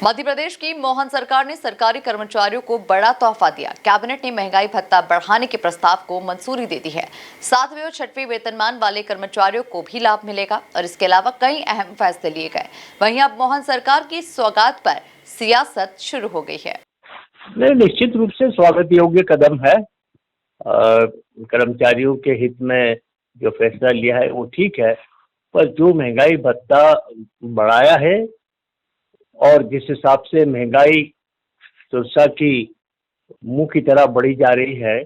मध्य प्रदेश की मोहन सरकार ने सरकारी कर्मचारियों को बड़ा तोहफा दिया। कैबिनेट ने महंगाई भत्ता बढ़ाने के प्रस्ताव को मंजूरी दे दी है। 7वें और 6वें वेतनमान वाले कर्मचारियों को भी लाभ मिलेगा और इसके अलावा कई अहम फैसले लिए गए। वहीं अब मोहन सरकार की सौगात पर सियासत शुरू हो गई है। निश्चित रूप से स्वागत योग्य कदम है। कर्मचारियों के हित में जो फैसला लिया है वो ठीक है, पर जो महंगाई भत्ता बढ़ाया है और जिस हिसाब से महंगाई तुलसा की मुंह की तरह बढ़ी जा रही है,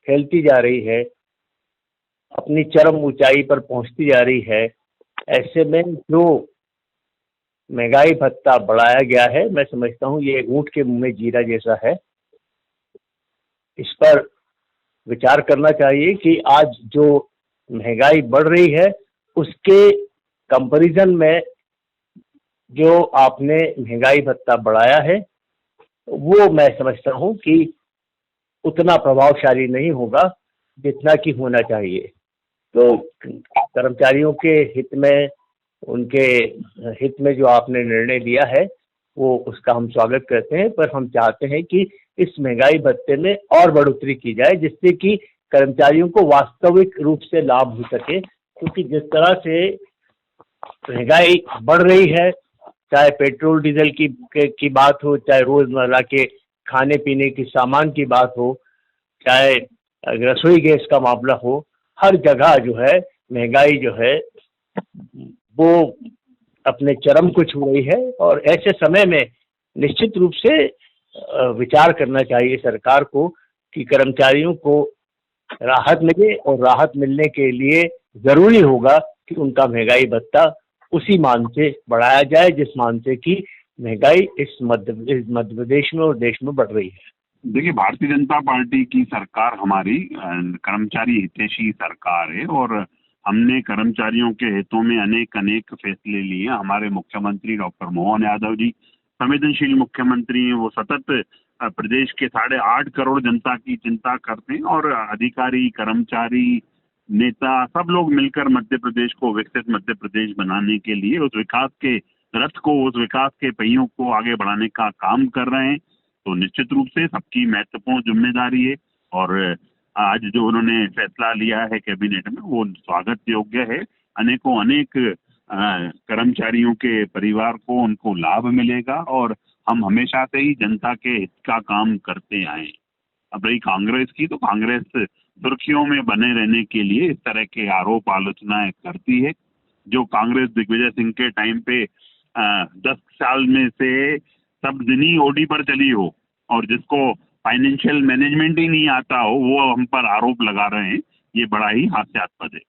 फैलती जा रही है, अपनी चरम ऊंचाई पर पहुंचती जा रही है, ऐसे में जो महंगाई भत्ता बढ़ाया गया है, मैं समझता हूं ये ऊंट के मुंह में जीरा जैसा है। इस पर विचार करना चाहिए कि आज जो महंगाई बढ़ रही है उसके कंपैरिजन में जो आपने महंगाई भत्ता बढ़ाया है वो मैं समझता हूं कि उतना प्रभावशाली नहीं होगा जितना कि होना चाहिए। तो कर्मचारियों के हित में, उनके हित में जो आपने निर्णय लिया है वो उसका हम स्वागत करते हैं, पर हम चाहते हैं कि इस महंगाई भत्ते में और बढ़ोतरी की जाए जिससे कि कर्मचारियों को वास्तविक रूप से लाभ हो सके। क्योंकि जिस तरह से महंगाई बढ़ रही है, चाहे पेट्रोल डीजल की बात हो, चाहे रोजमर्रा के खाने पीने की सामान की बात हो, चाहे रसोई गैस का मामला हो, हर जगह जो है महंगाई जो है वो अपने चरम को छू रही है। और ऐसे समय में निश्चित रूप से विचार करना चाहिए सरकार को कि कर्मचारियों को राहत मिले, और राहत मिलने के लिए जरूरी होगा कि उनका महंगाई भत्ता उसी मान से बढ़ाया जाए जिस मान से कि महंगाई इस मध्य प्रदेश में और देश में बढ़ रही है। देखिए, भारतीय जनता पार्टी की सरकार हमारी कर्मचारी हितैषी सरकार है और हमने कर्मचारियों के हितों में अनेक फैसले लिए। हमारे मुख्यमंत्री डॉक्टर मोहन यादव जी संवेदनशील मुख्यमंत्री हैं। वो सतत प्रदेश के 8.5 करोड़ जनता की चिंता करते हैं और अधिकारी, कर्मचारी, नेता सब लोग मिलकर मध्य प्रदेश को विकसित मध्य प्रदेश बनाने के लिए उस विकास के रथ को, उस विकास के पहियों को आगे बढ़ाने का काम कर रहे हैं। तो निश्चित रूप से सबकी महत्वपूर्ण जिम्मेदारी है और आज जो उन्होंने फैसला लिया है कैबिनेट में वो स्वागत योग्य है। अनेक कर्मचारियों के परिवार को उनको लाभ मिलेगा और हम हमेशा से ही जनता के हित का काम करते आए। अब रही कांग्रेस की, तो कांग्रेस सुर्खियों में बने रहने के लिए इस तरह के आरोप आलोचनाएं करती है। जो कांग्रेस दिग्विजय सिंह के टाइम पे 10 साल में से सब दिन ही ओडी पर चली हो और जिसको फाइनेंशियल मैनेजमेंट ही नहीं आता हो, वो हम पर आरोप लगा रहे हैं। ये बड़ा ही हास्यास्पद है।